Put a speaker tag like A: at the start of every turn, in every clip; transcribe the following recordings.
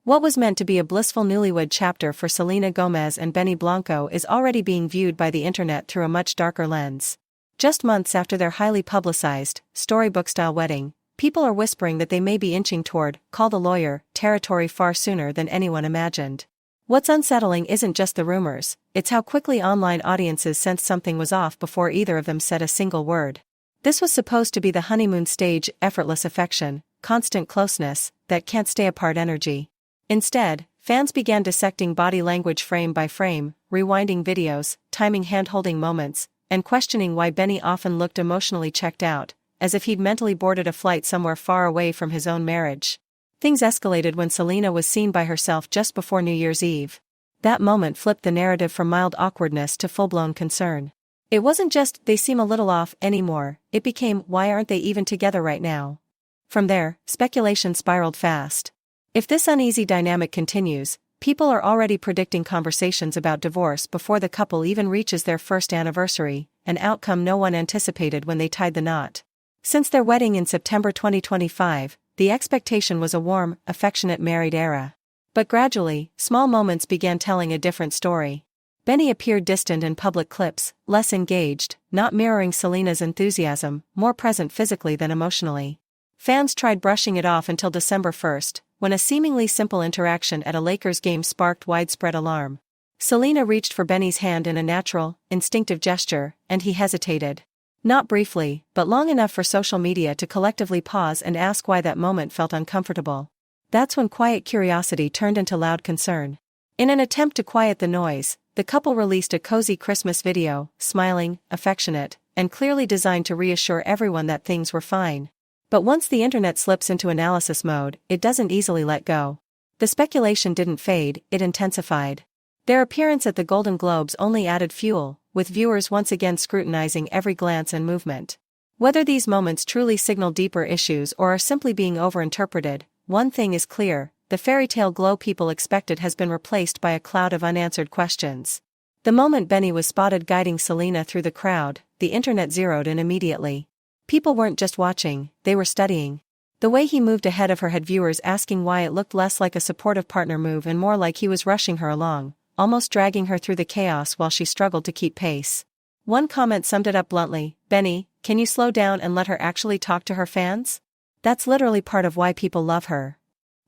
A: What was meant to be a blissful newlywed chapter for Selena Gomez and Benny Blanco is already being viewed by the internet through a much darker lens. Just months after their highly publicized, storybook-style wedding, people are whispering that they may be inching toward "call the lawyer" territory far sooner than anyone imagined. What's unsettling isn't just the rumors, it's how quickly online audiences sensed something was off before either of them said a single word. This was supposed to be the honeymoon stage, effortless affection, constant closeness, that can't stay apart energy. Instead, fans began dissecting body language frame by frame, rewinding videos, timing hand-holding moments, and questioning why Benny often looked emotionally checked out, as if he'd mentally boarded a flight somewhere far away from his own marriage. Things escalated when Selena was seen by herself just before New Year's Eve. That moment flipped the narrative from mild awkwardness to full-blown concern. It wasn't just, "they seem a little off" anymore, it became, "why aren't they even together right now?" From there, speculation spiraled fast. If this uneasy dynamic continues, people are already predicting conversations about divorce before the couple even reaches their first anniversary, an outcome no one anticipated when they tied the knot. Since their wedding in September 2025, the expectation was a warm, affectionate married era. But gradually, small moments began telling a different story. Benny appeared distant in public clips, less engaged, not mirroring Selena's enthusiasm, more present physically than emotionally. Fans tried brushing it off until December 1st, when a seemingly simple interaction at a Lakers game sparked widespread alarm. Selena reached for Benny's hand in a natural, instinctive gesture, and he hesitated. Not briefly, but long enough for social media to collectively pause and ask why that moment felt uncomfortable. That's when quiet curiosity turned into loud concern. In an attempt to quiet the noise, the couple released a cozy Christmas video, smiling, affectionate, and clearly designed to reassure everyone that things were fine. But once the internet slips into analysis mode, it doesn't easily let go. The speculation didn't fade, it intensified. Their appearance at the Golden Globes only added fuel, with viewers once again scrutinizing every glance and movement. Whether these moments truly signal deeper issues or are simply being overinterpreted, one thing is clear: the fairy-tale glow people expected has been replaced by a cloud of unanswered questions. The moment Benny was spotted guiding Selena through the crowd, the internet zeroed in immediately. People weren't just watching, they were studying. The way he moved ahead of her had viewers asking why it looked less like a supportive partner move and more like he was rushing her along, almost dragging her through the chaos while she struggled to keep pace. One comment summed it up bluntly: "Benny, can you slow down and let her actually talk to her fans? That's literally part of why people love her."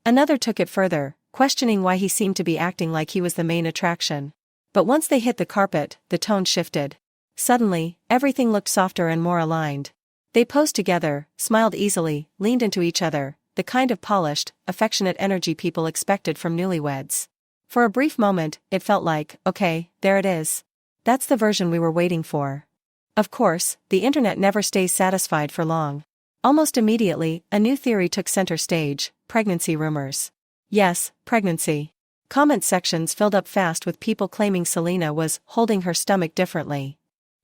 A: Another took it further, questioning why he seemed to be acting like he was the main attraction. But once they hit the carpet, the tone shifted. Suddenly, everything looked softer and more aligned. They posed together, smiled easily, leaned into each other, the kind of polished, affectionate energy people expected from newlyweds. For a brief moment, it felt like, okay, there it is. That's the version we were waiting for. Of course, the internet never stays satisfied for long. Almost immediately, a new theory took center stage: pregnancy rumors. Yes, pregnancy. Comment sections filled up fast with people claiming Selena was holding her stomach differently.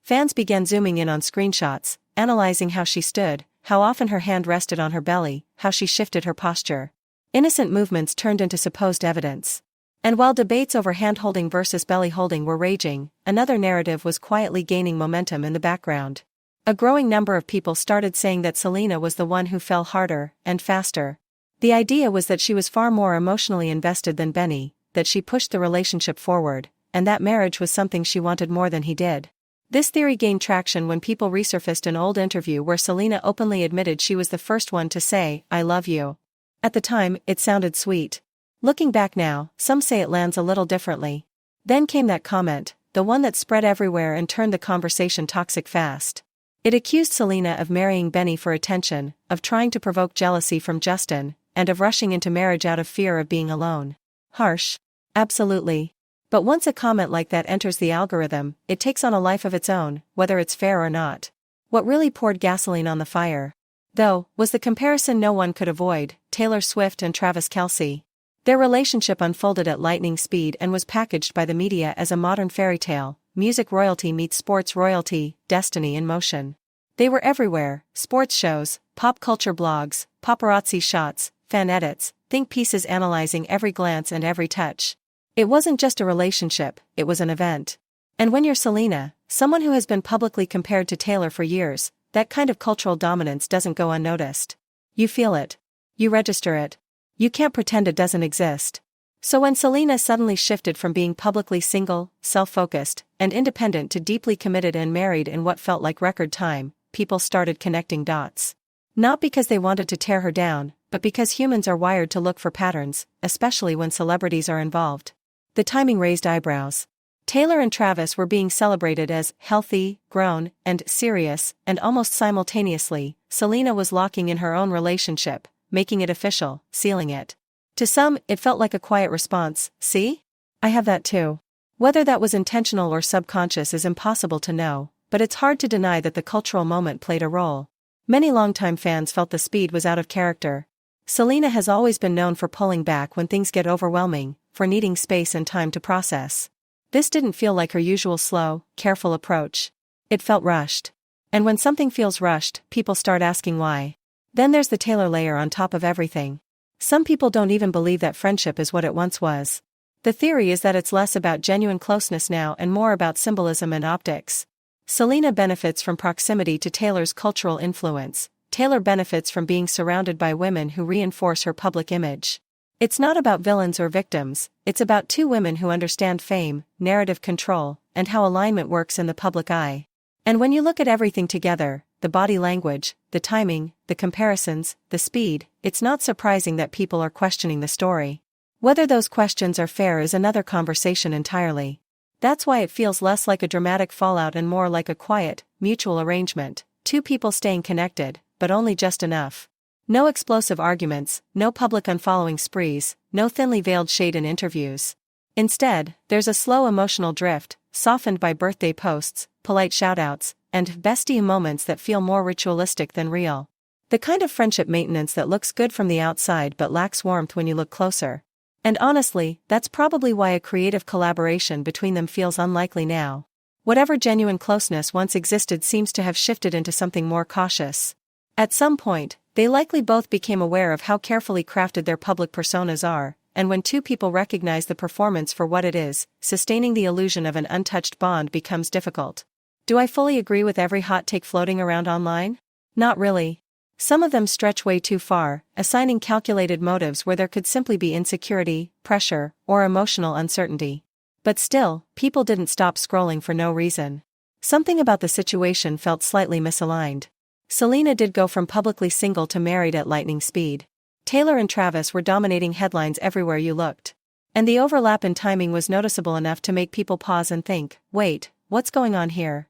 A: Fans began zooming in on screenshots, analyzing how she stood, how often her hand rested on her belly, how she shifted her posture. Innocent movements turned into supposed evidence. And while debates over hand-holding versus belly-holding were raging, another narrative was quietly gaining momentum in the background. A growing number of people started saying that Selena was the one who fell harder and faster. The idea was that she was far more emotionally invested than Benny, that she pushed the relationship forward, and that marriage was something she wanted more than he did. This theory gained traction when people resurfaced an old interview where Selena openly admitted she was the first one to say, "I love you." At the time, it sounded sweet. Looking back now, some say it lands a little differently. Then came that comment, the one that spread everywhere and turned the conversation toxic fast. It accused Selena of marrying Benny for attention, of trying to provoke jealousy from Justin, and of rushing into marriage out of fear of being alone. Harsh? Absolutely. But once a comment like that enters the algorithm, it takes on a life of its own, whether it's fair or not. What really poured gasoline on the fire, though, was the comparison no one could avoid: Taylor Swift and Travis Kelce. Their relationship unfolded at lightning speed and was packaged by the media as a modern fairy tale: music royalty meets sports royalty, destiny in motion. They were everywhere: sports shows, pop culture blogs, paparazzi shots, fan edits, think pieces analyzing every glance and every touch. It wasn't just a relationship, it was an event. And when you're Selena, someone who has been publicly compared to Taylor for years, that kind of cultural dominance doesn't go unnoticed. You feel it. You register it. You can't pretend it doesn't exist. So when Selena suddenly shifted from being publicly single, self-focused, and independent to deeply committed and married in what felt like record time, people started connecting dots. Not because they wanted to tear her down, but because humans are wired to look for patterns, especially when celebrities are involved. The timing raised eyebrows. Taylor and Travis were being celebrated as healthy, grown, and serious, and almost simultaneously, Selena was locking in her own relationship, making it official, sealing it. To some, it felt like a quiet response, "See? I have that too." Whether that was intentional or subconscious is impossible to know, but it's hard to deny that the cultural moment played a role. Many longtime fans felt the speed was out of character. Selena has always been known for pulling back when things get overwhelming, for needing space and time to process. This didn't feel like her usual slow, careful approach. It felt rushed. And when something feels rushed, people start asking why. Then there's the Taylor layer on top of everything. Some people don't even believe that friendship is what it once was. The theory is that it's less about genuine closeness now and more about symbolism and optics. Selena benefits from proximity to Taylor's cultural influence. Taylor benefits from being surrounded by women who reinforce her public image. It's not about villains or victims, it's about two women who understand fame, narrative control, and how alignment works in the public eye. And when you look at everything together, the body language, the timing, the comparisons, the speed, it's not surprising that people are questioning the story. Whether those questions are fair is another conversation entirely. That's why it feels less like a dramatic fallout and more like a quiet, mutual arrangement, two people staying connected, but only just enough. No explosive arguments, no public unfollowing sprees, no thinly veiled shade in interviews. Instead, there's a slow emotional drift, softened by birthday posts, polite shoutouts, and bestie moments that feel more ritualistic than real. The kind of friendship maintenance that looks good from the outside but lacks warmth when you look closer. And honestly, that's probably why a creative collaboration between them feels unlikely now. Whatever genuine closeness once existed seems to have shifted into something more cautious. At some point, they likely both became aware of how carefully crafted their public personas are, and when two people recognize the performance for what it is, sustaining the illusion of an untouched bond becomes difficult. Do I fully agree with every hot take floating around online? Not really. Some of them stretch way too far, assigning calculated motives where there could simply be insecurity, pressure, or emotional uncertainty. But still, people didn't stop scrolling for no reason. Something about the situation felt slightly misaligned. Selena did go from publicly single to married at lightning speed. Taylor and Travis were dominating headlines everywhere you looked. And the overlap in timing was noticeable enough to make people pause and think, wait, what's going on here?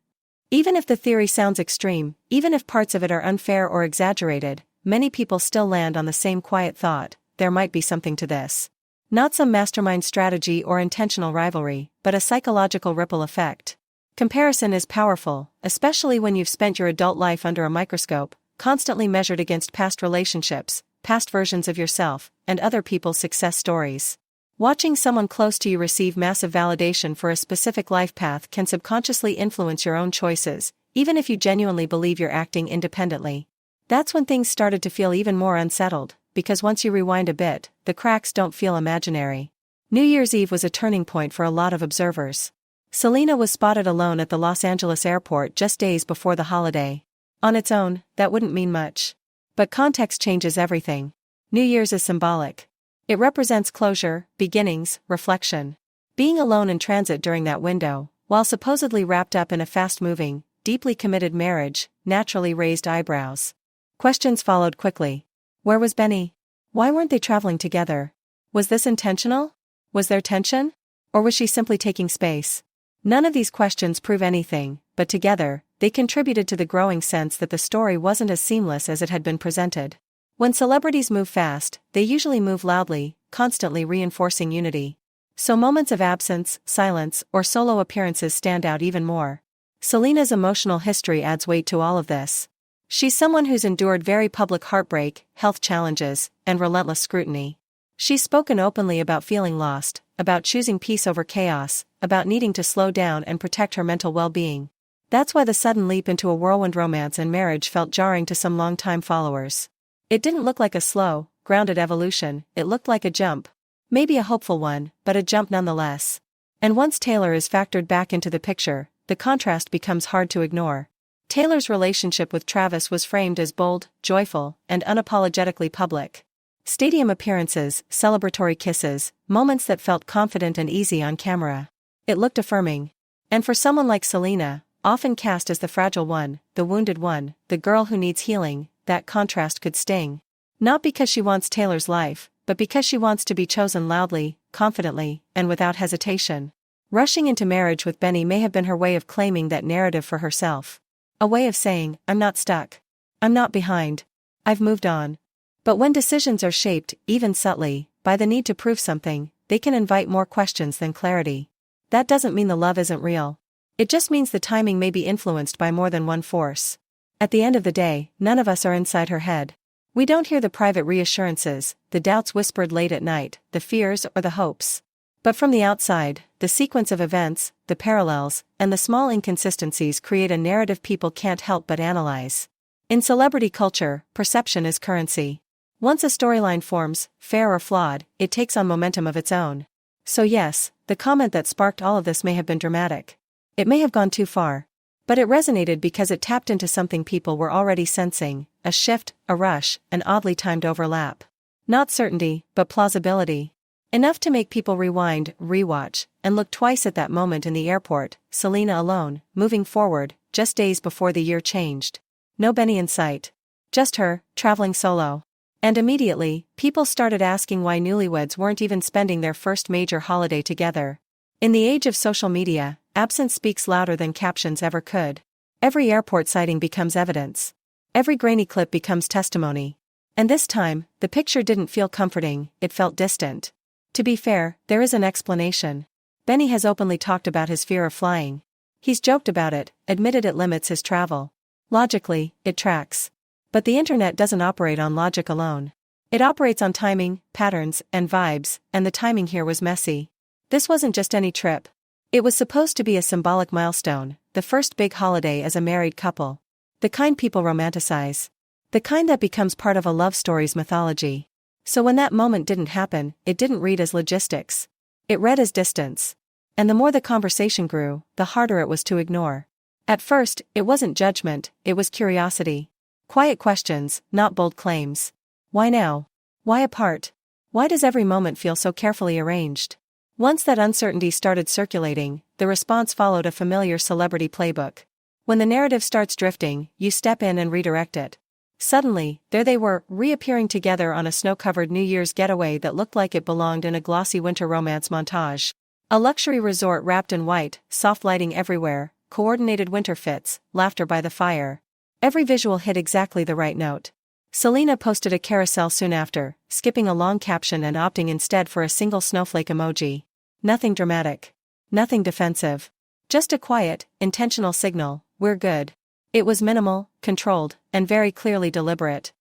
A: Even if the theory sounds extreme, even if parts of it are unfair or exaggerated, many people still land on the same quiet thought, there might be something to this. Not some mastermind strategy or intentional rivalry, but a psychological ripple effect. Comparison is powerful, especially when you've spent your adult life under a microscope, constantly measured against past relationships, past versions of yourself, and other people's success stories. Watching someone close to you receive massive validation for a specific life path can subconsciously influence your own choices, even if you genuinely believe you're acting independently. That's when things started to feel even more unsettled, because once you rewind a bit, the cracks don't feel imaginary. New Year's Eve was a turning point for a lot of observers. Selena was spotted alone at the Los Angeles airport just days before the holiday. On its own, that wouldn't mean much. But context changes everything. New Year's is symbolic. It represents closure, beginnings, reflection. Being alone in transit during that window, while supposedly wrapped up in a fast-moving, deeply committed marriage, naturally raised eyebrows. Questions followed quickly. Where was Benny? Why weren't they traveling together? Was this intentional? Was there tension? Or was she simply taking space? None of these questions prove anything, but together, they contributed to the growing sense that the story wasn't as seamless as it had been presented. When celebrities move fast, they usually move loudly, constantly reinforcing unity. So moments of absence, silence, or solo appearances stand out even more. Selena's emotional history adds weight to all of this. She's someone who's endured very public heartbreak, health challenges, and relentless scrutiny. She's spoken openly about feeling lost, about choosing peace over chaos, about needing to slow down and protect her mental well-being. That's why the sudden leap into a whirlwind romance and marriage felt jarring to some longtime followers. It didn't look like a slow, grounded evolution, it looked like a jump. Maybe a hopeful one, but a jump nonetheless. And once Taylor is factored back into the picture, the contrast becomes hard to ignore. Taylor's relationship with Travis was framed as bold, joyful, and unapologetically public. Stadium appearances, celebratory kisses, moments that felt confident and easy on camera. It looked affirming. And for someone like Selena, often cast as the fragile one, the wounded one, the girl who needs healing, that contrast could sting. Not because she wants Taylor's life, but because she wants to be chosen loudly, confidently, and without hesitation. Rushing into marriage with Benny may have been her way of claiming that narrative for herself. A way of saying, I'm not stuck. I'm not behind. I've moved on. But when decisions are shaped, even subtly, by the need to prove something, they can invite more questions than clarity. That doesn't mean the love isn't real. It just means the timing may be influenced by more than one force. At the end of the day, none of us are inside her head. We don't hear the private reassurances, the doubts whispered late at night, the fears or the hopes. But from the outside, the sequence of events, the parallels, and the small inconsistencies create a narrative people can't help but analyze. In celebrity culture, perception is currency. Once a storyline forms, fair or flawed, it takes on momentum of its own. So yes, the comment that sparked all of this may have been dramatic. It may have gone too far. But it resonated because it tapped into something people were already sensing, a shift, a rush, an oddly timed overlap. Not certainty, but plausibility. Enough to make people rewind, rewatch, and look twice at that moment in the airport, Selena alone, moving forward, just days before the year changed. No Benny in sight. Just her, traveling solo. And immediately, people started asking why newlyweds weren't even spending their first major holiday together. In the age of social media, absence speaks louder than captions ever could. Every airport sighting becomes evidence. Every grainy clip becomes testimony. And this time, the picture didn't feel comforting, it felt distant. To be fair, there is an explanation. Benny has openly talked about his fear of flying. He's joked about it, admitted it limits his travel. Logically, it tracks. But the internet doesn't operate on logic alone. It operates on timing, patterns, and vibes, and the timing here was messy. This wasn't just any trip. It was supposed to be a symbolic milestone, the first big holiday as a married couple. The kind people romanticize. The kind that becomes part of a love story's mythology. So when that moment didn't happen, it didn't read as logistics. It read as distance. And the more the conversation grew, the harder it was to ignore. At first, it wasn't judgment, it was curiosity. Quiet questions, not bold claims. Why now? Why apart? Why does every moment feel so carefully arranged? Once that uncertainty started circulating, the response followed a familiar celebrity playbook. When the narrative starts drifting, you step in and redirect it. Suddenly, there they were, reappearing together on a snow-covered New Year's getaway that looked like it belonged in a glossy winter romance montage. A luxury resort wrapped in white, soft lighting everywhere, coordinated winter fits, laughter by the fire. Every visual hit exactly the right note. Selena posted a carousel soon after, skipping a long caption and opting instead for a single snowflake emoji. Nothing dramatic. Nothing defensive. Just a quiet, intentional signal, we're good. It was minimal, controlled, and very clearly deliberate.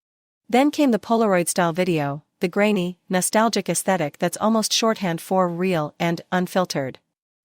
A: Then came the Polaroid-style video, the grainy, nostalgic aesthetic that's almost shorthand for real and unfiltered.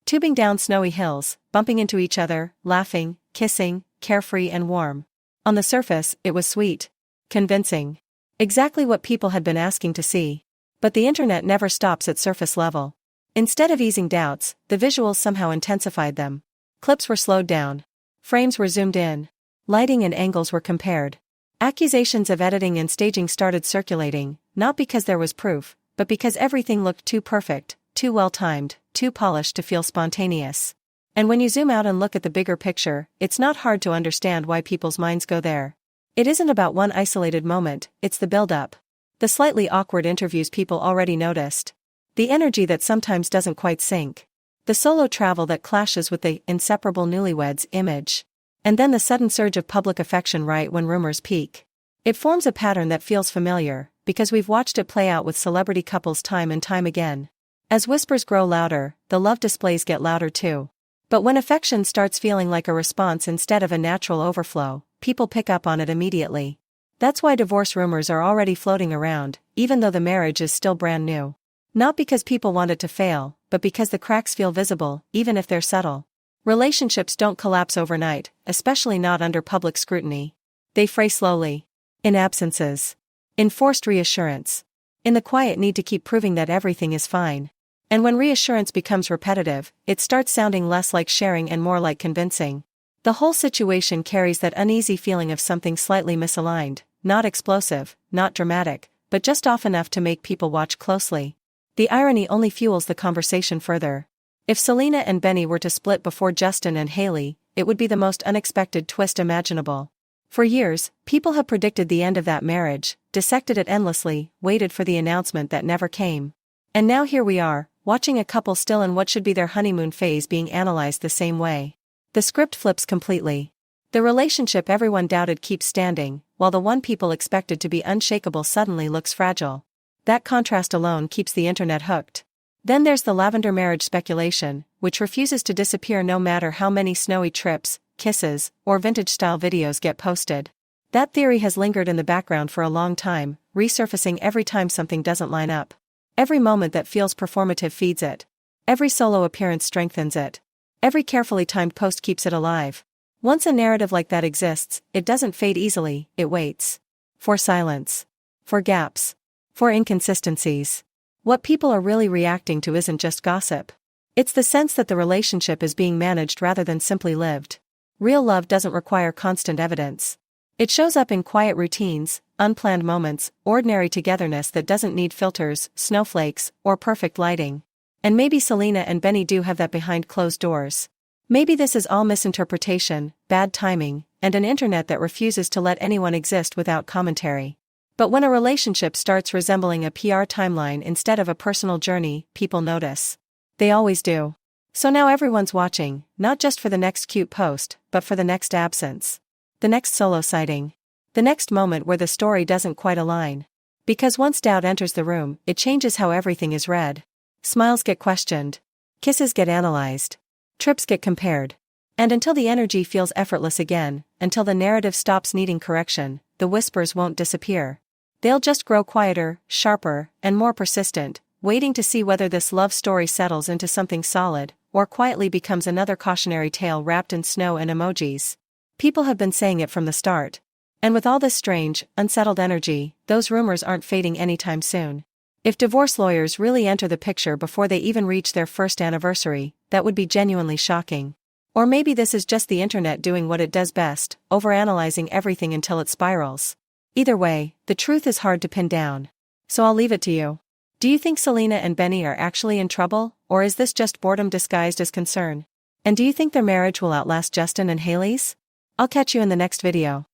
A: Tubing down snowy hills, bumping into each other, laughing, kissing, carefree and warm. On the surface, it was sweet. Convincing. Exactly what people had been asking to see. But the internet never stops at surface level. Instead of easing doubts, the visuals somehow intensified them. Clips were slowed down. Frames were zoomed in. Lighting and angles were compared. Accusations of editing and staging started circulating, not because there was proof, but because everything looked too perfect, too well-timed, too polished to feel spontaneous. And when you zoom out and look at the bigger picture, it's not hard to understand why people's minds go there. It isn't about one isolated moment, it's the build-up. The slightly awkward interviews people already noticed. The energy that sometimes doesn't quite sync. The solo travel that clashes with the inseparable newlyweds image. And then the sudden surge of public affection right when rumors peak. It forms a pattern that feels familiar, because we've watched it play out with celebrity couples time and time again. As whispers grow louder, the love displays get louder too. But when affection starts feeling like a response instead of a natural overflow, people pick up on it immediately. That's why divorce rumors are already floating around, even though the marriage is still brand new. Not because people want it to fail, but because the cracks feel visible, even if they're subtle. Relationships don't collapse overnight, especially not under public scrutiny. They fray slowly. In absences. In forced reassurance. In the quiet need to keep proving that everything is fine. And when reassurance becomes repetitive, it starts sounding less like sharing and more like convincing. The whole situation carries that uneasy feeling of something slightly misaligned, not explosive, not dramatic, but just off enough to make people watch closely. The irony only fuels the conversation further. If Selena and Benny were to split before Justin and Hailey, it would be the most unexpected twist imaginable. For years, people have predicted the end of that marriage, dissected it endlessly, waited for the announcement that never came. And now here we are, watching a couple still in what should be their honeymoon phase being analyzed the same way. The script flips completely. The relationship everyone doubted keeps standing, while the one people expected to be unshakable suddenly looks fragile. That contrast alone keeps the internet hooked. Then there's the lavender marriage speculation, which refuses to disappear no matter how many snowy trips, kisses, or vintage-style videos get posted. That theory has lingered in the background for a long time, resurfacing every time something doesn't line up. Every moment that feels performative feeds it. Every solo appearance strengthens it. Every carefully timed post keeps it alive. Once a narrative like that exists, it doesn't fade easily, it waits. For silence. For gaps. For inconsistencies. What people are really reacting to isn't just gossip. It's the sense that the relationship is being managed rather than simply lived. Real love doesn't require constant evidence. It shows up in quiet routines, unplanned moments, ordinary togetherness that doesn't need filters, snowflakes, or perfect lighting. And maybe Selena and Benny do have that behind closed doors. Maybe this is all misinterpretation, bad timing, and an internet that refuses to let anyone exist without commentary. But when a relationship starts resembling a PR timeline instead of a personal journey, people notice. They always do. So now everyone's watching, not just for the next cute post, but for the next absence. The next solo sighting. The next moment where the story doesn't quite align. Because once doubt enters the room, it changes how everything is read. Smiles get questioned. Kisses get analyzed. Trips get compared. And until the energy feels effortless again, until the narrative stops needing correction, the whispers won't disappear. They'll just grow quieter, sharper, and more persistent, waiting to see whether this love story settles into something solid, or quietly becomes another cautionary tale wrapped in snow and emojis. People have been saying it from the start. And with all this strange, unsettled energy, those rumors aren't fading anytime soon. If divorce lawyers really enter the picture before they even reach their first anniversary, that would be genuinely shocking. Or maybe this is just the internet doing what it does best, overanalyzing everything until it spirals. Either way, the truth is hard to pin down. So I'll leave it to you. Do you think Selena and Benny are actually in trouble, or is this just boredom disguised as concern? And do you think their marriage will outlast Justin and Hailey's? I'll catch you in the next video.